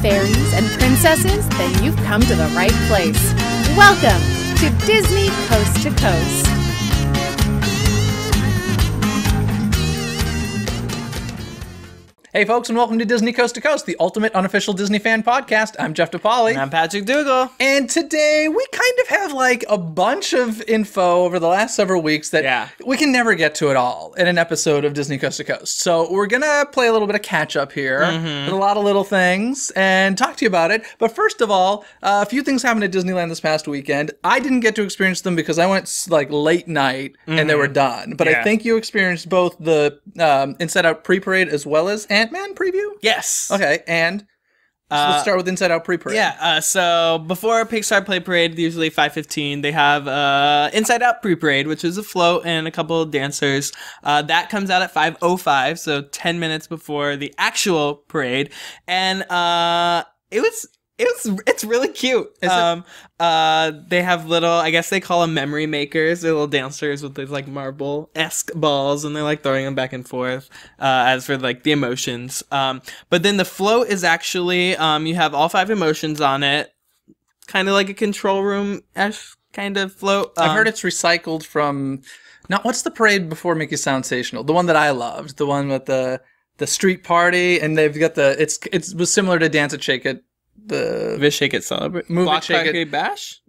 fairies and princesses, then you've come to the right place. Welcome to Disney Coast to Coast. Hey folks, and welcome to Disney Coast to Coast, the ultimate unofficial Disney fan podcast. I'm Jeff DePaoli. And I'm Patrick Dougal. And today we kind of have like a bunch of info over the last several weeks that we can never get to it all in an episode of Disney Coast to Coast. So we're going to play a little bit of catch up here with a lot of little things and talk to you about it. But first of all, a few things happened at Disneyland this past weekend. I didn't get to experience them because I went like late night and they were done. But I think you experienced both the Inside Out pre-parade as well as Ant-Man preview? Yes. Okay, and so let's start with Inside Out pre-parade. Yeah, so before Pixar Play Parade, usually 5:15, they have Inside Out pre-parade, which is a float and a couple of dancers. That comes out at 5:05, so 10 minutes before the actual parade. And it's really cute. They have little, I guess they call them memory makers. They're little dancers with these like marble-esque balls, and they're like throwing them back and forth as for like the emotions. But then the float is actually, you have all 5 emotions on it, kind of like a control room-esque kind of float. I've heard it's recycled from, what's the parade before Mickey Soundsational? The one that I loved, the one with the street party, and they've got it was similar to Dance It, Shake It. The Shake It, Celebrate, Move Block, It, Shake Party, It, Bash.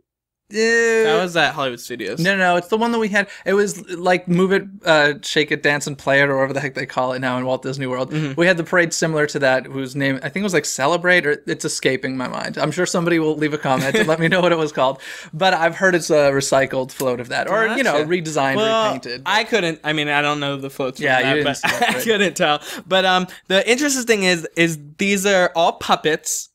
Yeah, that was at Hollywood Studios. No, it's the one that we had. It was like Move It, Shake It, Dance and Play It, or whatever the heck they call it now in Walt Disney World. We had the parade similar to that, whose name I think was like Celebrate, or it's escaping my mind. I'm sure somebody will leave a comment and let me know what it was called. But I've heard it's a recycled float of that, or redesigned, repainted. I couldn't. I mean, I don't know the floats. Yeah, from that, you but didn't see that, I couldn't tell. But the interesting thing is these are all puppets.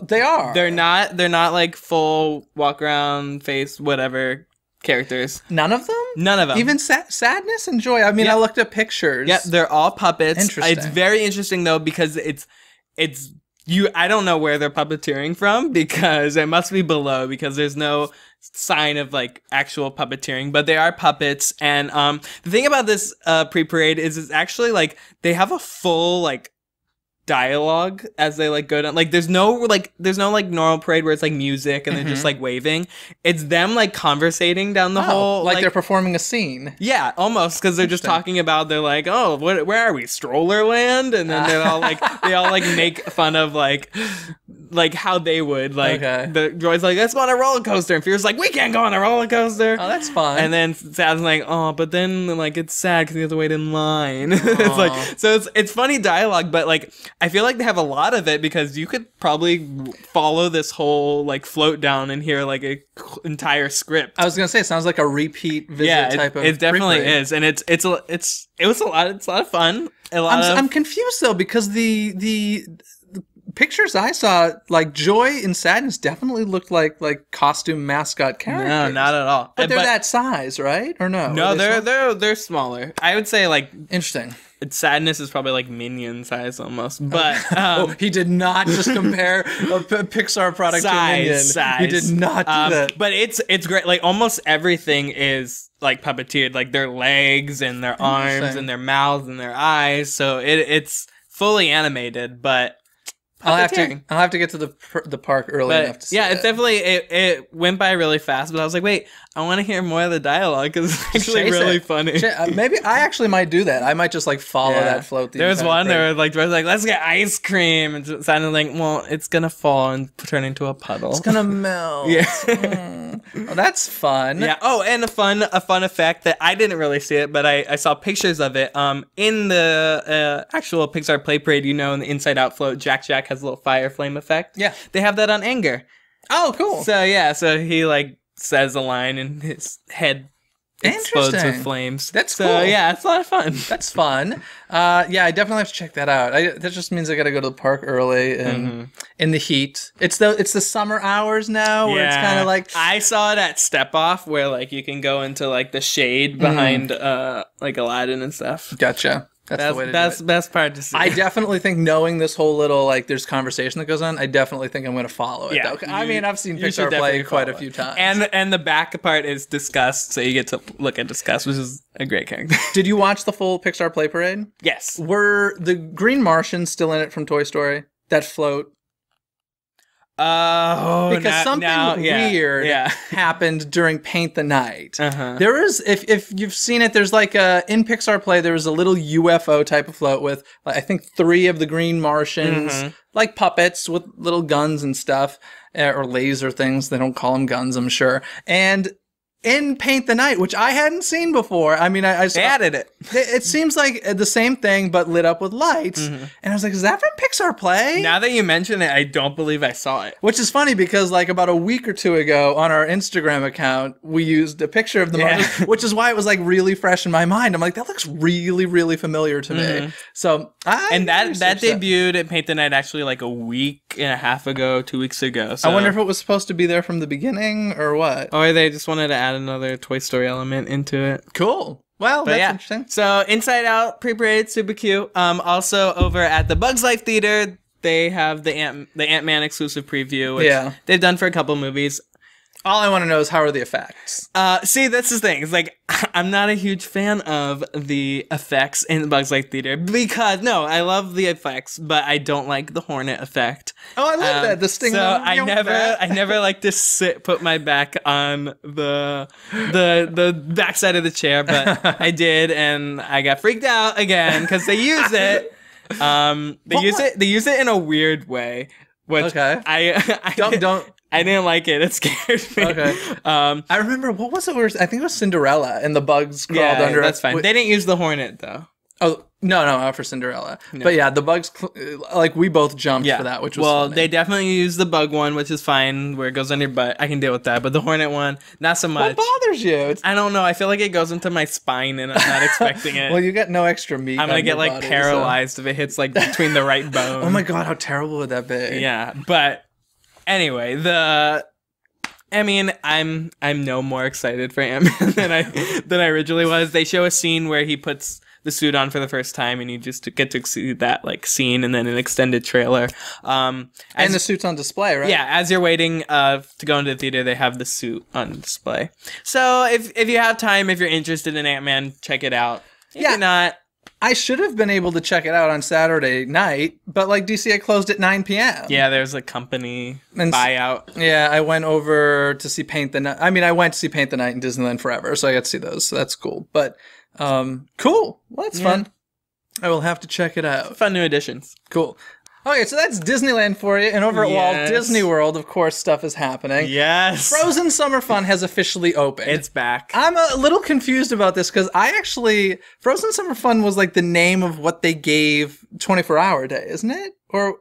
They are. They're not like full walk around face whatever characters. None of them? None of them. Even sadness and joy. I mean, I looked at pictures. Yeah, they're all puppets. Interesting. It's very interesting though because it's I don't know where they're puppeteering from because it must be below because there's no sign of like actual puppeteering, but they are puppets. And the thing about this pre-parade is it's actually like they have a full like dialogue as they like go down. Like there's no normal parade where it's like music and they're just like waving. It's them like conversating down the whole like they're performing a scene. Yeah, almost, because they're just talking about, they're like, oh, where are we, Strollerland? And then they're all like they all like make fun of like how they would like the droid's like, let's go on a roller coaster, and Fear's like, we can't go on a roller coaster. Oh, that's fun. And then Sad's like, oh, but then like it's sad because you have to wait in line. It's like, so it's funny dialogue, but like I feel like they have a lot of it because you could probably follow this whole like float down and hear like a entire script. I was gonna say it sounds like a repeat visit type of. It definitely is, and it was a lot of fun. I'm confused though because the pictures I saw, like Joy and Sadness, definitely looked like costume mascot characters. No, not at all. But they're that size, right? Or no? No, they're smaller. I would say like interesting. Sadness is probably like minion size almost, but he did not just compare a Pixar product to a minion. He did not do that. But it's great. Like almost everything is like puppeteered, like their legs and their arms and their mouths and their eyes. So it's fully animated, but. I'll have to get to the park early enough to see it's definitely it went by really fast, but I was like, wait, I want to hear more of the dialogue because it's actually really funny. Maybe I actually might do that. I might just like follow that float. There was one there like let's get ice cream, and it sounded like, well, it's gonna fall and turn into a puddle. It's gonna melt. Oh, that's fun. Yeah. Oh, and a fun effect that I didn't really see it, but I saw pictures of it. In the actual Pixar Play Parade, in the Inside Out float, Jack has a little fire flame effect. Yeah. They have that on Anger. Oh, cool. So he like says a line and his head explodes with flames. That's cool. So yeah, it's a lot of fun. That's fun. Yeah, I definitely have to check that out. That just means I got to go to the park early and in the heat. It's the summer hours now where it's kind of like I saw it at Step Off where like you can go into like the shade behind like Aladdin and stuff. Gotcha. That's the way to do it. Best part to see. I definitely think knowing this whole little, like, there's conversation that goes on, I definitely think I'm going to follow it. Yeah, though. I mean, I've seen Pixar play quite a few times. And the back part is Disgust, so you get to look at Disgust, which is a great character. Did you watch the full Pixar Play Parade? Yes. Were the Green Martians still in it from Toy Story? That float? Oh, because something weird happened during Paint the Night. There is, if you've seen it, there's like in Pixar Play, there was a little UFO type of float with, like, I think 3 of the Green Martians, like puppets with little guns and stuff, or laser things. They don't call them guns, I'm sure. And in Paint the Night, which I hadn't seen before. I mean, I added it. It seems like the same thing, but lit up with lights. And I was like, is that from Pixar Play? Now that you mention it, I don't believe I saw it. Which is funny because like about a week or 2 ago on our Instagram account, we used a picture of the Martians, which is why it was like really fresh in my mind. I'm like, that looks really, really familiar to me. So that debuted at Paint the Night actually like a week and a half ago, 2 weeks ago. So I wonder if it was supposed to be there from the beginning or what. Or they just wanted to add another Toy Story element into it. Cool. Well, that's interesting. So Inside Out, pre-parade, super cute. Also over at the Bugs Life Theater, they have the Ant-Man exclusive preview, which they've done for a couple movies. All I want to know is how are the effects? See, that's the thing. It's like, I'm not a huge fan of the effects in the Bugs Life Theater because, no, I love the effects, but I don't like the Hornet effect. Oh, I love that. The sting. So I never like to put my back on the backside of the chair, but I did, and I got freaked out again because they use it. They use it in a weird way. Which I don't. I didn't like it. It scared me. Okay. I remember, what was it? I think it was Cinderella and the bugs crawled under. That's fine. They didn't use the Hornet, though. Oh, no, not for Cinderella. No. But yeah, the bugs, like, we both jumped for that, which was funny. They definitely used the bug one, which is fine, where it goes on your butt. I can deal with that. But the Hornet one, not so much. What bothers you? I don't know. I feel like it goes into my spine, and I'm not expecting it. Well, you got no extra meat. I'm going to get, like, paralyzed if it hits, like, between the right bone. Oh my God, how terrible would that be? Yeah, but anyway, I'm no more excited for Ant-Man than I originally was. They show a scene where he puts the suit on for the first time, and you just get to see that like scene, and then an extended trailer. And the suit's on display, right? Yeah, as you're waiting to go into the theater, they have the suit on display. So if you have time, if you're interested in Ant-Man, check it out. If you're not, I should have been able to check it out on Saturday night, but like DCA closed at 9 p.m. Yeah, there's a company buyout. Yeah, I went over to see Paint the Night. I mean, I went to see Paint the Night in Disneyland Forever, so I got to see those. So that's cool. But cool. Well, that's fun. I will have to check it out. Fun new additions. Cool. Okay, so that's Disneyland for you. And over at Walt Disney World, of course, stuff is happening. Yes. Frozen Summer Fun has officially opened. It's back. I'm a little confused about this because Frozen Summer Fun was like the name of what they gave 24-Hour Day, isn't it? Or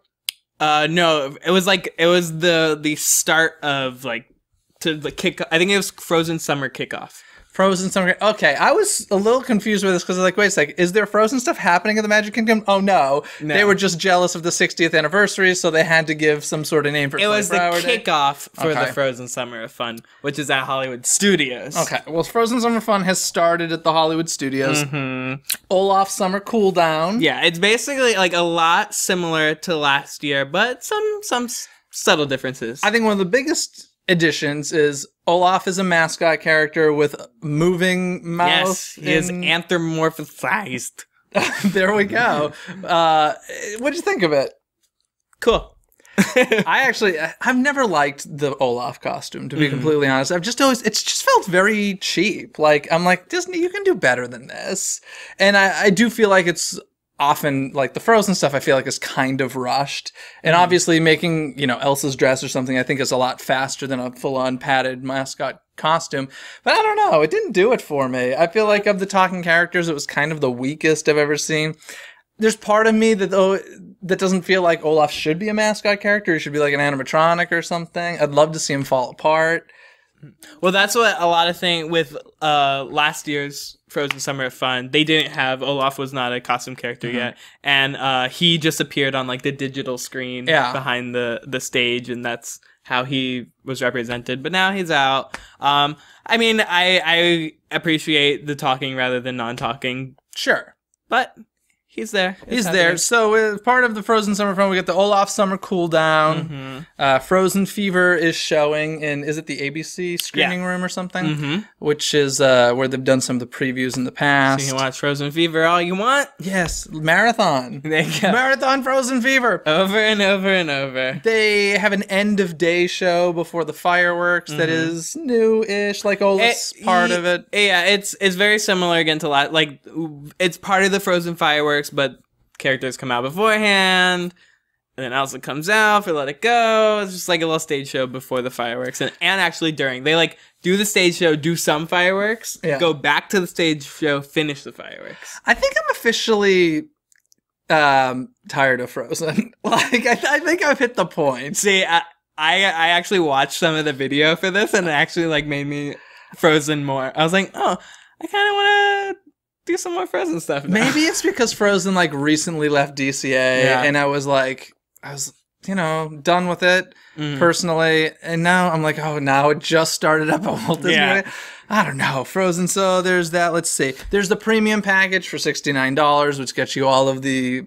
no, it was the start of like to the kick. I think it was Frozen Summer Kickoff. Frozen Summer. Okay, I was a little confused with this because I was like, wait a second, is there Frozen stuff happening in the Magic Kingdom? Oh no, they were just jealous of the 60th anniversary, so they had to give some sort of name for it. It was the kickoff for the Frozen Summer Fun, which is at Hollywood Studios. Okay, well, Frozen Summer Fun has started at the Hollywood Studios. Olaf Summer Cool Down. Yeah, it's basically like a lot similar to last year, but some subtle differences. I think one of the biggest additions is Olaf is a mascot character with moving mouth. Yes, he is anthropomorphized. There we go. What'd you think of it? Cool. I've never liked the Olaf costume, to be completely honest. It's just felt very cheap. Like, I'm like, Disney, you can do better than this. And I do feel like it's often, like, the Frozen stuff I feel like is kind of rushed. And obviously making, Elsa's dress or something I think is a lot faster than a full-on padded mascot costume. But I don't know. It didn't do it for me. I feel like of the talking characters, it was kind of the weakest I've ever seen. There's part of me that doesn't feel like Olaf should be a mascot character. He should be like an animatronic or something. I'd love to see him fall apart. Well, that's what a lot of things with last year's Frozen Summer Fun. They didn't have Olaf was not a costume character yet, and he just appeared on like the digital screen behind the stage, and that's how he was represented. But now he's out. I mean, I appreciate the talking rather than non-talking. Sure, but He's there. He's there. So as part of the Frozen Summer Fun, we get the Olaf Summer Cool Down. Frozen Fever is showing in, is it the ABC screening room or something? Which is where they've done some of the previews in the past. So you can watch Frozen Fever all you want. Yes, marathon. There you go. Marathon Frozen Fever. Over and over and over. They have an end of day show before the fireworks that is new-ish, like Olaf's part of it. Yeah, it's very similar again to like it's part of the Frozen fireworks, but characters come out beforehand, and then Elsa comes out for Let It Go. It's just like a little stage show before the fireworks, and actually during. They like do the stage show, do some fireworks, go back to the stage show, finish the fireworks. I think I'm officially tired of Frozen. Like I think I've hit the point. See, I actually watched some of the video for this, and it actually like made me Frozen more. I was like, oh, I kind of want to do some more Frozen stuff now. Maybe it's because Frozen like recently left DCA, and I was done with it personally, and now I'm like, oh, now it just started up at Walt Disney. I don't know, Frozen. So there's that. Let's see. There's the premium package for $69, which gets you all of the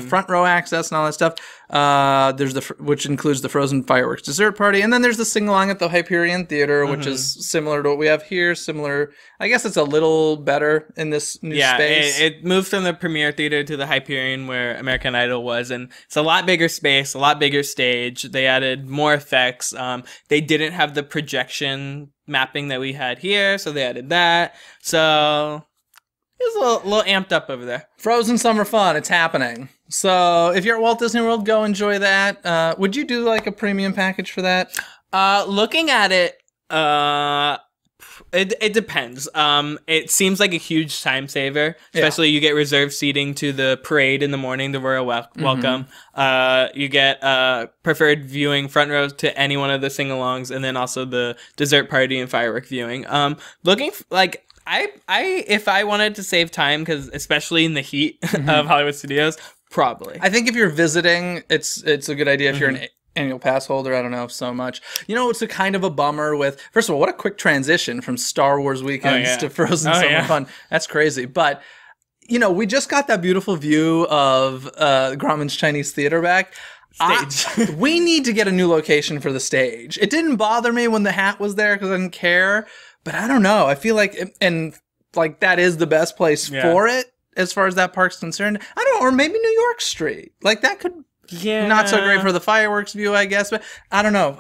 front row access and all that stuff. There's which includes the Frozen fireworks dessert party, and then there's the sing along at the Hyperion Theater, which is similar to what we have here. Similar, I guess it's a little better in this new space. It moved from the Premiere Theater to the Hyperion where American Idol was, and it's a lot bigger space, a lot bigger stage. They added more effects. They didn't have the projection mapping that we had here, so they added that. So it's a little amped up over there. Frozen Summer Fun, it's happening. So if you're at Walt Disney World, go enjoy that. Would you do like a premium package for that? Looking at it, it depends. It seems like a huge time saver, especially you get reserved seating to the parade in the morning, the royal welcome. You get preferred viewing front row to any one of the sing-alongs, and then also the dessert party and firework viewing. If I wanted to save time, because especially in the heat of Hollywood Studios, probably. I think if you're visiting, it's a good idea. If you're an annual pass holder, I don't know so much. It's a kind of a bummer with, first of all, what a quick transition from Star Wars weekends to Frozen Summer Fun. That's crazy. But, we just got that beautiful view of Grauman's Chinese Theater back. Stage. We need to get a new location for the stage. It didn't bother me when the hat was there because I didn't care. But I don't know. I feel like, that is the best place for it as far as that park's concerned. I don't know, or maybe New York Street. Like that could not so great for the fireworks view, I guess. But I don't know.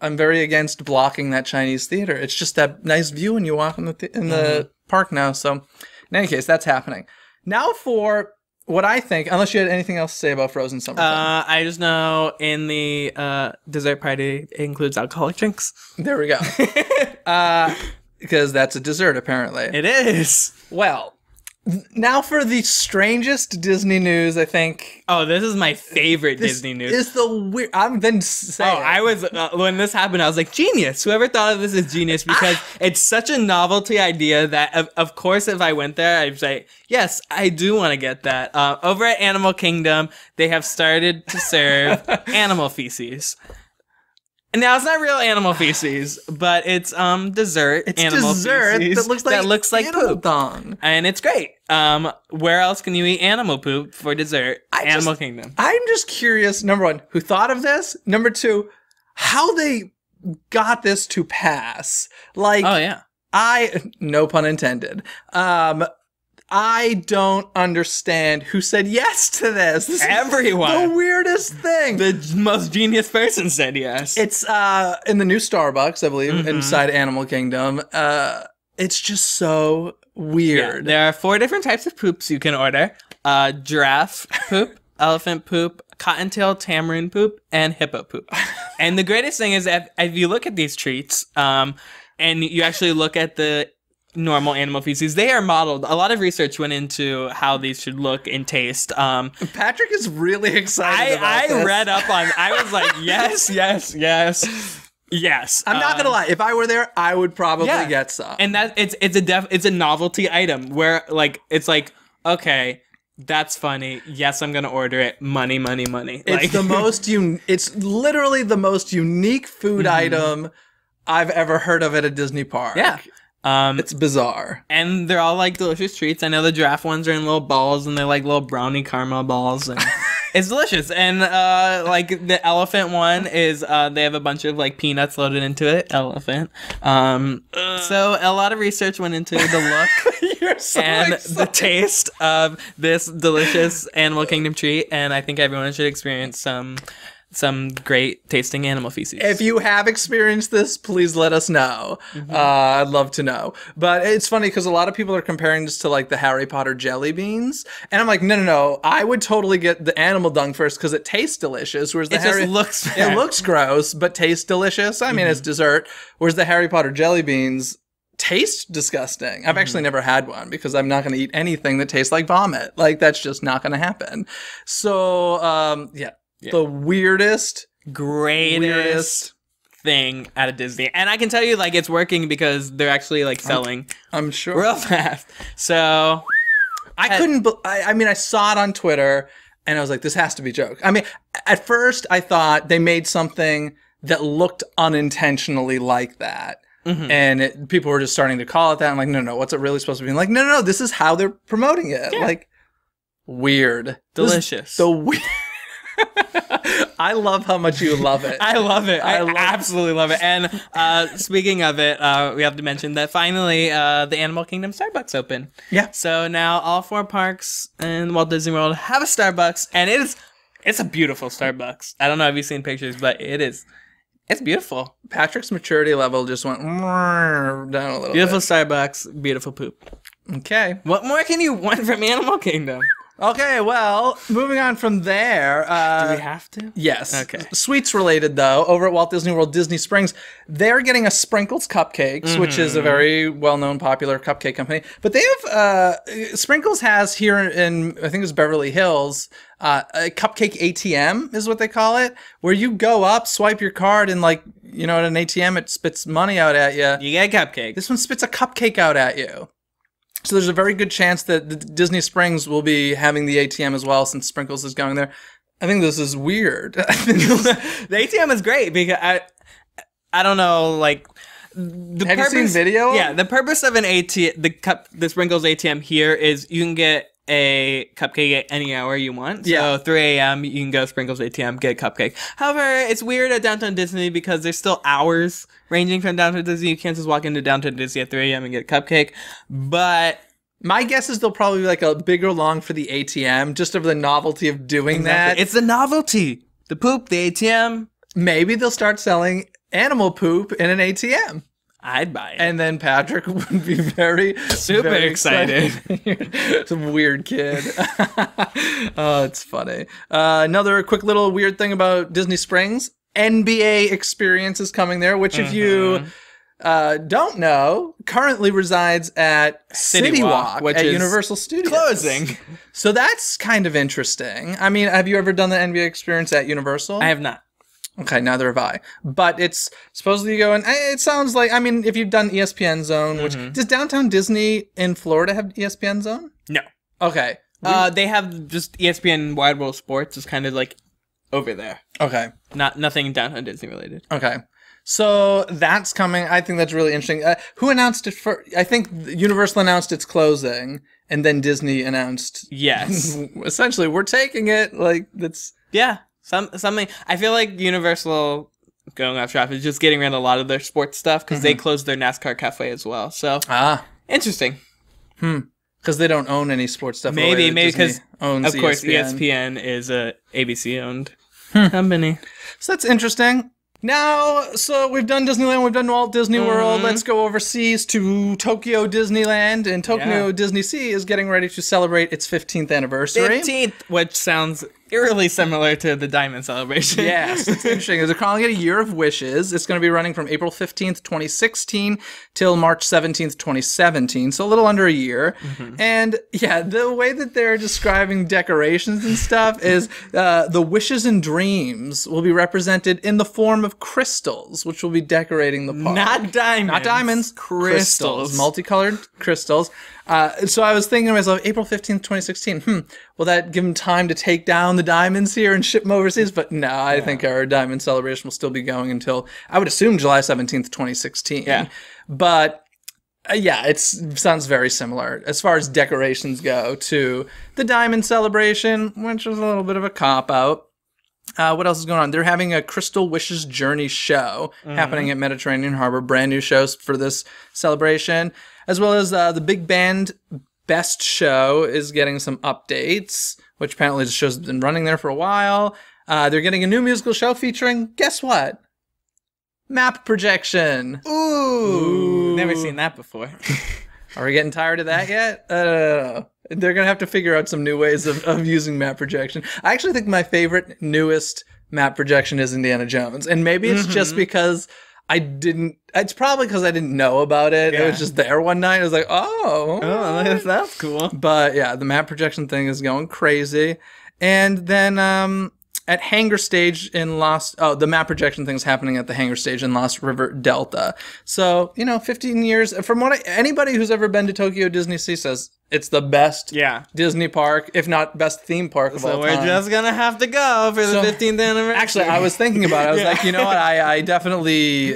I'm very against blocking that Chinese theater. It's just that nice view when you walk in the park now. So in any case, that's happening. Now for what I think, unless you had anything else to say about Frozen Summer Fun. I just know in the dessert party, it includes alcoholic drinks. There we go. Because that's a dessert, apparently. It is. Well, now for the strangest Disney news, I think. Oh, this is my favorite Disney news. It's the weird. I'm then saying. Oh, I was when this happened, I was like, genius. Whoever thought of this is genius, because it's such a novelty idea that, of course, if I went there, I'd say, yes, I do want to get that. Over at Animal Kingdom, they have started to serve animal feces. And now it's not real animal feces, but it's dessert. It's animal dessert feces that looks like poop. Dung. And it's great. Where else can you eat animal poop for dessert? Animal Kingdom. I'm just curious, number one, who thought of this? Number two, how they got this to pass. Like, oh yeah. No pun intended. I don't understand who said yes to this. This Everyone. Is the weirdest thing. The most genius person said yes. It's in the new Starbucks, I believe, inside Animal Kingdom. It's just so weird. Yeah, there are 4 different types of poops you can order. Giraffe poop, elephant poop, cottontail tamarind poop, and hippo poop. And the greatest thing is that if you look at these treats, and you actually look at the normal animal feces, they are modeled. A lot of research went into how these should look and taste. Patrick is really excited about this. I read up on. I was like, yes, yes, yes, yes. I'm not gonna lie. If I were there, I would probably get some. And that it's a novelty item where it's like, okay, that's funny. Yes, I'm gonna order it. Money, money, money. It's the most It's literally the most unique food item I've ever heard of at a Disney park. Yeah. It's bizarre. And they're all like delicious treats. I know the giraffe ones are in little balls, and they're like little brownie caramel balls, and it's delicious. And like the elephant one is they have a bunch of like peanuts loaded into it. Elephant. So a lot of research went into the look and the taste of this delicious Animal Kingdom treat, and I think everyone should experience some great tasting animal feces. If you have experienced this, please let us know. I'd love to know. But it's funny because a lot of people are comparing this to like the Harry Potter jelly beans. And I'm like, no. I would totally get the animal dung first because it tastes delicious. Whereas It looks gross, but tastes delicious. I mean, it's dessert. Whereas the Harry Potter jelly beans taste disgusting. I've actually never had one because I'm not going to eat anything that tastes like vomit. Like, that's just not going to happen. So, yeah. The greatest thing out of Disney. And I can tell you, like, it's working because they're actually, like, selling I'm sure real fast. So I mean, I saw it on Twitter and I was like, this has to be a joke. I mean, at first I thought they made something that looked unintentionally like that. And people were just starting to call it that. I'm like, no, what's it really supposed to be? I'm like, no, this is how they're promoting it. Yeah. Like, weird. Delicious. The weird. I love how much you love it. I love it. I absolutely love it. And speaking of it, we have to mention that finally the Animal Kingdom Starbucks open. Yeah. So now all 4 parks in Walt Disney World have a Starbucks, and it's a beautiful Starbucks. I don't know if you've seen pictures, but it's beautiful. Patrick's maturity level just went down a little bit. Beautiful Starbucks, beautiful poop. Okay. What more can you want from Animal Kingdom? Okay, well, moving on from there. Do we have to? Yes. Okay. Sweets related, though, over at Walt Disney World Disney Springs, they're getting a Sprinkles Cupcakes, which is a very well-known, popular cupcake company. But they have, Sprinkles has here in, I think it's Beverly Hills, a cupcake ATM is what they call it, where you go up, swipe your card, and like, you know, at an ATM, it spits money out at you. You get a cupcake. This one spits a cupcake out at you. So there's a very good chance that the Disney Springs will be having the ATM as well, since Sprinkles is going there. I think this is weird. The ATM is great because I don't know, like have you seen video? Yeah, the purpose of an ATM, the Sprinkles ATM here is you can get a cupcake at any hour you want. So 3 a.m. you can go to Sprinkles ATM, get a cupcake. However, it's weird at Downtown Disney because there's still hours ranging from Downtown Disney. You can't just walk into Downtown Disney at 3 a.m. and get a cupcake. But my guess is they'll probably be like a bigger long for the ATM, just over the novelty of doing that. It's the novelty. The poop, the ATM. Maybe they'll start selling animal poop in an ATM. I'd buy it. And then Patrick would be very excited. Some weird kid. Oh, it's funny. Another quick little weird thing about Disney Springs. NBA Experience is coming there, which if you don't know, currently resides at City Walk, which is Universal Studios. Closing. So that's kind of interesting. I mean, have you ever done the NBA Experience at Universal? I have not. Okay, neither have I. But it's supposedly going, it sounds like, I mean, if you've done ESPN Zone, which, does Downtown Disney in Florida have ESPN Zone? No. Okay. They have just ESPN Wide World Sports is kind of like over there. Okay. Nothing Downtown Disney related. Okay. So that's coming. I think that's really interesting. Who announced it for? I think Universal announced its closing, and then Disney announced. Yes. Essentially, we're taking it. Like, that's. Yeah. Something. I feel like Universal, going off track, is just getting rid of a lot of their sports stuff because they closed their NASCAR cafe as well. So. Interesting. Because they don't own any sports stuff. Maybe because owns of course ESPN is a ABC owned company. So that's interesting. Now, so we've done Disneyland, we've done Walt Disney World. Let's go overseas to Tokyo Disneyland, and Tokyo DisneySea is getting ready to celebrate its 15th anniversary. 15th, which sounds eerily similar to the Diamond Celebration. Yes, it's interesting. They're calling it a Year of Wishes. It's going to be running from April 15th, 2016 till March 17th, 2017, so a little under a year. And yeah, the way that they're describing decorations and stuff is the wishes and dreams will be represented in the form of crystals, which will be decorating the park. Not diamonds. Not diamonds. Crystals. Multicolored crystals. So I was thinking to myself, April 15th, 2016, will that give them time to take down the diamonds here and ship them overseas? But no, I think our diamond celebration will still be going until, I would assume, July 17th, 2016. Yeah. But Yeah, it sounds very similar as far as decorations go to the Diamond Celebration, which was a little bit of a cop-out. What else is going on? They're having a Crystal Wishes Journey show happening at Mediterranean Harbor. Brand new shows for this celebration. As well as the Big Band Best Show is getting some updates, which apparently the show's been running there for a while. They're getting a new musical show featuring, guess what? Map projection. Ooh. Never seen that before. Are we getting tired of that yet? I don't know. They're going to have to figure out some new ways of using map projection. I actually think my favorite, newest map projection is Indiana Jones. And maybe it's just because it's probably because I didn't know about it. Yeah. It was just there one night. I was like, oh, that's cool. But yeah, the map projection thing is going crazy. And then, at Hangar Stage in the map projection thing is happening at the Hangar Stage in Lost River Delta. So, 15 years, from anybody who's ever been to Tokyo DisneySea says it's the best Disney park, if not best theme park of all time. So we're just going to have to go for the 15th anniversary. Actually, I was thinking about it. I was like, you know what? I definitely,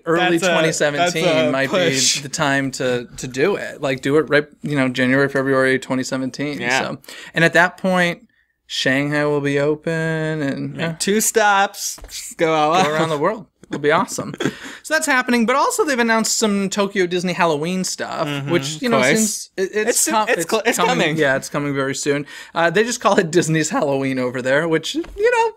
early 2017 might push. Be the time to do it. Do it right, January, February 2017. Yeah. So, and at that point, Shanghai will be open, and 2 stops. Just go around the world. It'll be awesome. So that's happening, but also they've announced some Tokyo Disney Halloween stuff, which seems it's coming. Yeah, it's coming very soon. They just call it Disney's Halloween over there, which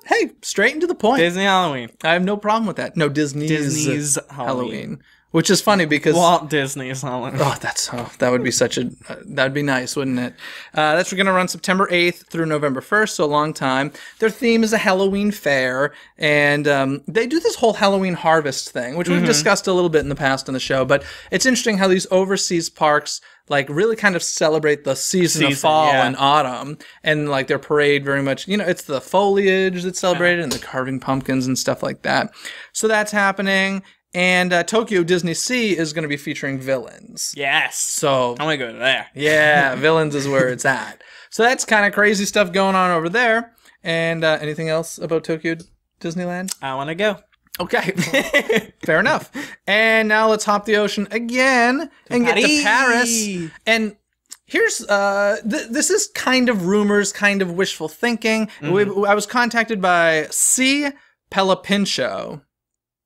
hey, straight and to the point. Disney Halloween. I have no problem with that. No, Disney's Halloween. Which is funny because Walt Disney's Halloween. That would be that'd be nice, wouldn't it? That's going to run September 8th through November 1st, so a long time. Their theme is a Halloween fair, and they do this whole Halloween harvest thing, which we've discussed a little bit in the past on the show. But it's interesting how these overseas parks really kind of celebrate the season of fall and autumn, and their parade very much. It's the foliage that's celebrated and the carving pumpkins and stuff like that. So that's happening. And Tokyo DisneySea is going to be featuring villains. Yes. So I'm going to go there. Yeah, villains is where it's at. So that's kind of crazy stuff going on over there. And anything else about Tokyo Disneyland? I want to go. Okay. Fair enough. And now let's hop the ocean again and get to Paris. And here's, this is kind of rumors, kind of wishful thinking. I was contacted by C. Pelopincho.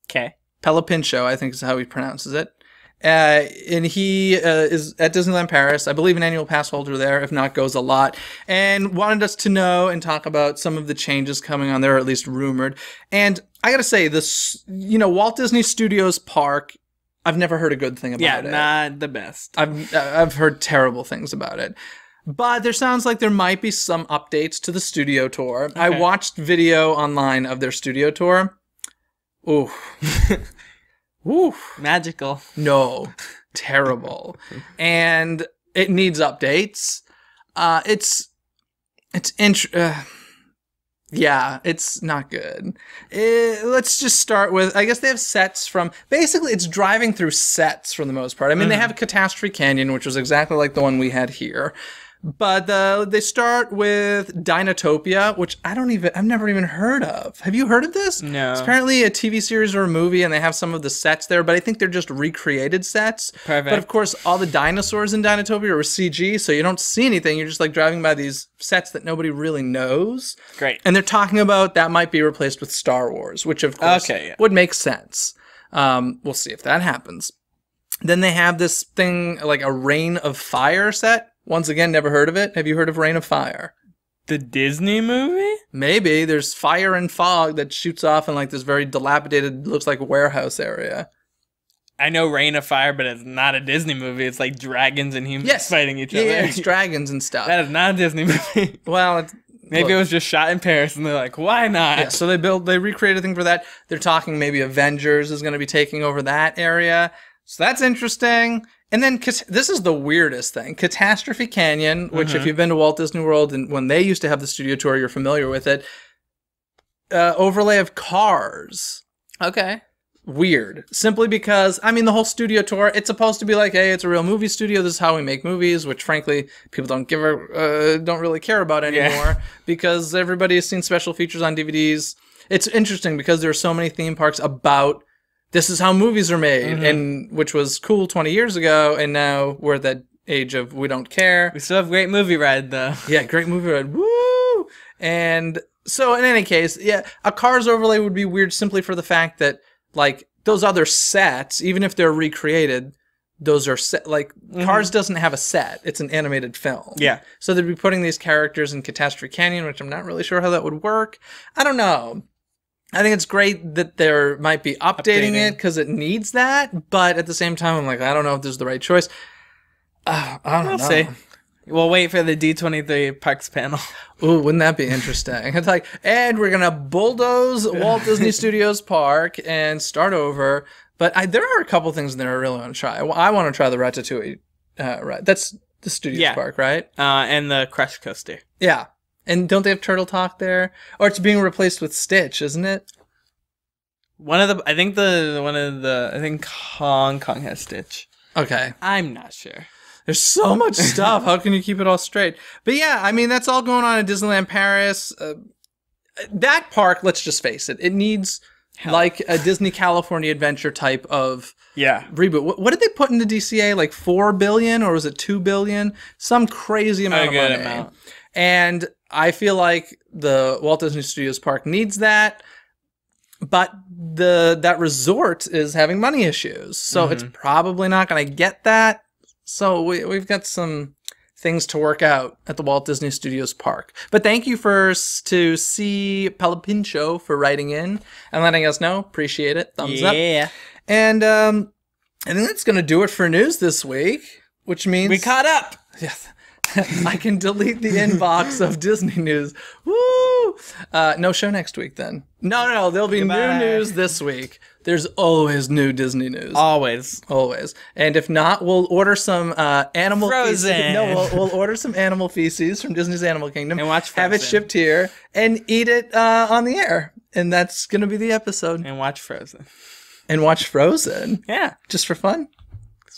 Okay. Pelopincho, I think is how he pronounces it. And he is at Disneyland Paris. I believe an annual pass holder there, if not goes a lot. And wanted us to know and talk about some of the changes coming on there, or at least rumored. And I gotta say, this, Walt Disney Studios Park, I've never heard a good thing about it. Yeah, not the best. I've heard terrible things about it. But there sounds like there might be some updates to the studio tour. Okay. I watched video online of their studio tour. Ooh. Ooh. Magical. No. Terrible. And it needs updates. Yeah, it's not good. Let's just start with, I guess they have sets from, basically it's driving through sets for the most part. I mean, they have Catastrophe Canyon, which was exactly like the one we had here. But they start with Dinotopia, which I've never even heard of. Have you heard of this? No. It's apparently a TV series or a movie, and they have some of the sets there, but I think they're just recreated sets. Perfect. But of course, all the dinosaurs in Dinotopia are CG, so you don't see anything. You're just driving by these sets that nobody really knows. Great. And they're talking about that might be replaced with Star Wars, which of course would make sense. We'll see if that happens. Then they have this thing, like a Reign of Fire set. Once again, never heard of it. Have you heard of Reign of Fire? The Disney movie? Maybe. There's fire and fog that shoots off in this very dilapidated, looks like a warehouse area. I know Reign of Fire, but it's not a Disney movie. It's like dragons and humans fighting each other. Yeah, it's dragons and stuff. That is not a Disney movie. Well, maybe it was just shot in Paris, and they're like, why not? Yeah, so they recreate a thing for that. They're talking maybe Avengers is going to be taking over that area. So that's interesting. And then this is the weirdest thing. Catastrophe Canyon, which if you've been to Walt Disney World and when they used to have the studio tour, you're familiar with it. Overlay of cars. Okay. Weird. Simply because, the whole studio tour, it's supposed to be like, hey, it's a real movie studio. This is how we make movies, which frankly, people don't really care about anymore because everybody has seen special features on DVDs. It's interesting because there are so many theme parks about this is how movies are made, and which was cool 20 years ago, and now we're at that age of we don't care. We still have great movie ride, though. Yeah, great movie ride. Woo! And so in any case, yeah, a Cars overlay would be weird simply for the fact that, like, those other sets, even if they're recreated, those are set. Like, Cars doesn't have a set. It's an animated film. Yeah. So they'd be putting these characters in Catastrophe Canyon, which I'm not really sure how that would work. I don't know. I think it's great that there might be updating it because it needs that. But at the same time, I'm like, I don't know if this is the right choice. I don't know. See. We'll wait for the D23 Parks panel. Ooh, wouldn't that be interesting? It's like, and we're going to bulldoze Walt Disney Studios Park and start over. But there are a couple things in there I really want to try. I want to try the Ratatouille ride. That's the Studios Park, right? And the Crush Coaster. Yeah. And don't they have Turtle Talk there? Or it's being replaced with Stitch, isn't it? I think Hong Kong has Stitch. Okay. I'm not sure. There's so much stuff. How can you keep it all straight? But yeah, I mean, that's all going on in Disneyland Paris. That park, let's just face it, it needs like a Disney California Adventure type of reboot. What did they put into DCA? Like $4 billion, or was it $2 billion? Some crazy amount of money. And I feel like the Walt Disney Studios Park needs that. But that resort is having money issues. So it's probably not going to get that. So we've got some things to work out at the Walt Disney Studios Park. But thank you to C. Pelopincho for writing in and letting us know. Appreciate it. Thumbs up. Yeah. And I think that's going to do it for news this week, which means... we caught up! Yes. I can delete the inbox of Disney news. Woo! No show next week then. No. There'll be new news this week. There's always new Disney news. Always. And if not, we'll order some animal Frozen. feces. No, we'll order some animal feces from Disney's Animal Kingdom. And watch Frozen. Have it shipped here and eat it on the air. And that's going to be the episode. And watch Frozen. Yeah. Just for fun.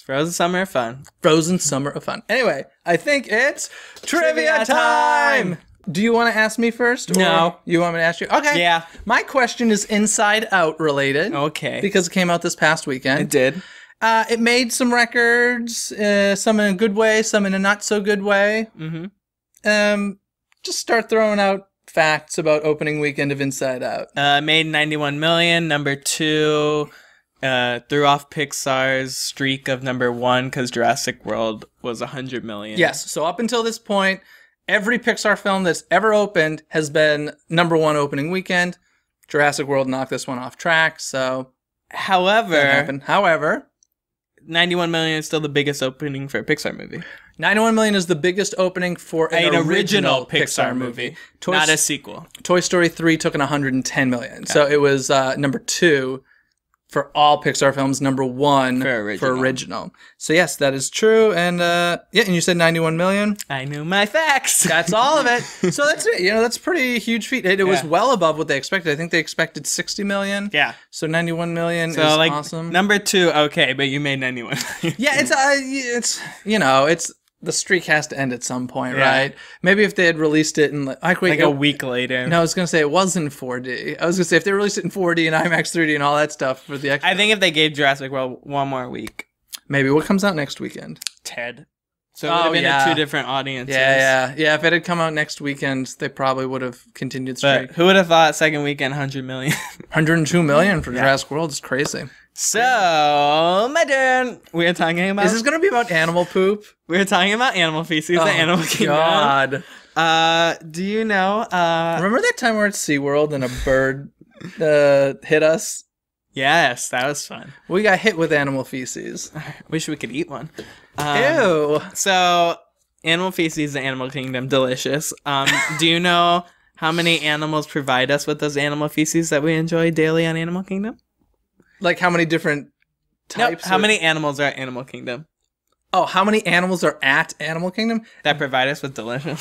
Frozen Summer of Fun. Frozen Summer of Fun. Anyway, I think it's trivia time! Do you want to ask me first? Or no. You want me to ask you? Okay. Yeah. My question is Inside Out related. Okay. Because it came out this past weekend. It did. It made some records, some in a good way, some in a not so good way. Just start throwing out facts about opening weekend of Inside Out. Made 91 million. Number 2, threw off Pixar's streak of number 1 because Jurassic World was 100 million. Yes. So up until this point, every Pixar film that's ever opened has been number 1 opening weekend. Jurassic World knocked this one off track, so... However, 91 million is still the biggest opening for a Pixar movie. 91 million is the biggest opening for an original Pixar movie. Not a sequel. Toy Story 3 took in 110 million. Okay. So it was number 2 for all Pixar films, number 1 for original. So yes, that is true. And and you said 91 million. I knew my facts. That's all of it. So that's it. That's a pretty huge feat. It was well above what they expected. I think they expected 60 million. Yeah. So 91 million is awesome. Number 2, okay, but you made 91 million. Yeah, it's the streak has to end at some point, right? Maybe if they had released it in like a week later. No, I was going to say it was in 4D. I was going to say if they released it in 4D and IMAX 3D and all that stuff for the extra. I think if they gave Jurassic World one more week. Maybe. What comes out next weekend? Ted. So it would have been 2 different audiences. Yeah. If it had come out next weekend, they probably would have continued the streak. But who would have thought second weekend 100 million? 102 million for Jurassic World is crazy. So, my turn. We're talking about... Is this going to be about animal poop? We're talking about animal feces, the Animal Kingdom. God. Do you know... Remember that time we were at SeaWorld and a bird hit us? Yes, that was fun. We got hit with animal feces. Wish we could eat one. Ew. So, animal feces, the Animal Kingdom, delicious. Do you know how many animals provide us with those animal feces that we enjoy daily on Animal Kingdom? Like how many different types? How many animals are at Animal Kingdom? Oh, how many animals are at Animal Kingdom? That provide us with delicious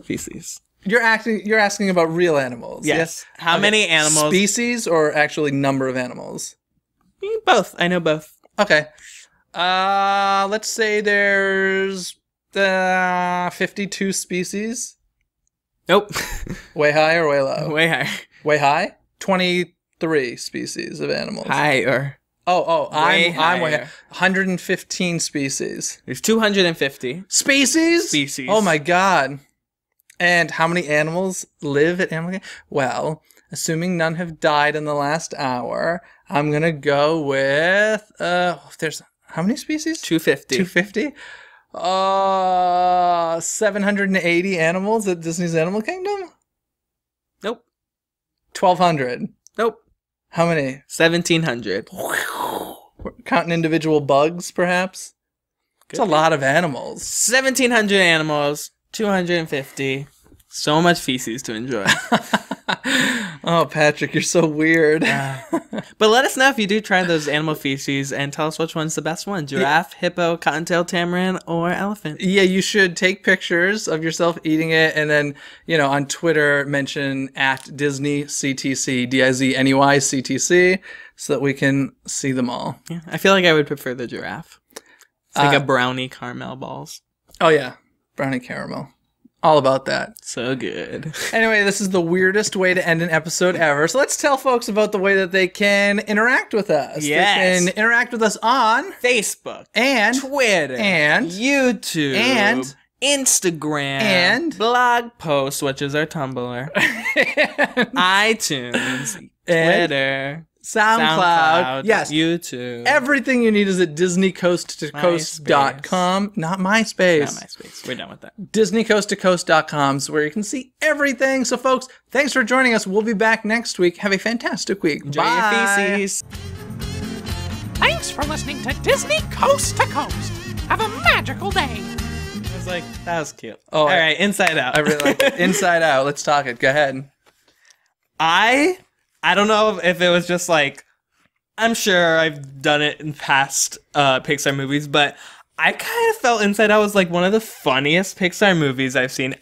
feces. You're asking about real animals. Yes. How many animals? Species or actually number of animals? Both. I know both. Okay. Let's say there's 52 species. Nope. Way high or way low? Way higher. Way high? 23? 3 species of animals. Higher. I'm way 115 species. There's 250 species. Species. Oh my god! And how many animals live at Animal Kingdom? Well, assuming none have died in the last hour, I'm gonna go with there's how many species? 250. 250. 780 animals at Disney's Animal Kingdom. Nope. 1,200. Nope. How many? 1,700. Counting individual bugs, perhaps? It's a lot of animals. 1,700 animals, 250. So much feces to enjoy. Oh, Patrick, you're so weird. But let us know if you do try those animal feces and tell us which one's the best one. Giraffe, hippo, cottontail tamarin, or elephant. Yeah, you should take pictures of yourself eating it and then, on Twitter, mention at Disney CTC, Dizney CTC, so that we can see them all. Yeah, I feel like I would prefer the giraffe. It's like a brownie caramel balls. Oh, yeah. Brownie caramel. All about that. So good. Anyway, this is the weirdest way to end an episode ever. So let's tell folks about the way that they can interact with us. Yes. They can interact with us on Facebook. And Twitter. And YouTube. And Instagram. And blog posts, which is our Tumblr. iTunes. Twitter. SoundCloud. Yes. YouTube. Everything you need is at DisneyCoastToCoast.com. Not MySpace. Not MySpace. We're done with that. DisneyCoastToCoast.com is where you can see everything. So, folks, thanks for joining us. We'll be back next week. Have a fantastic week. Enjoy Bye. your feces. Thanks for listening to Disney Coast to Coast. Have a magical day. I was like, that was cute. Oh, all right, Inside Out. I really like it. Inside Out. Let's talk it. Go ahead. I don't know if it was just like, I'm sure I've done it in past Pixar movies, but I kind of felt Inside Out was like one of the funniest Pixar movies I've seen.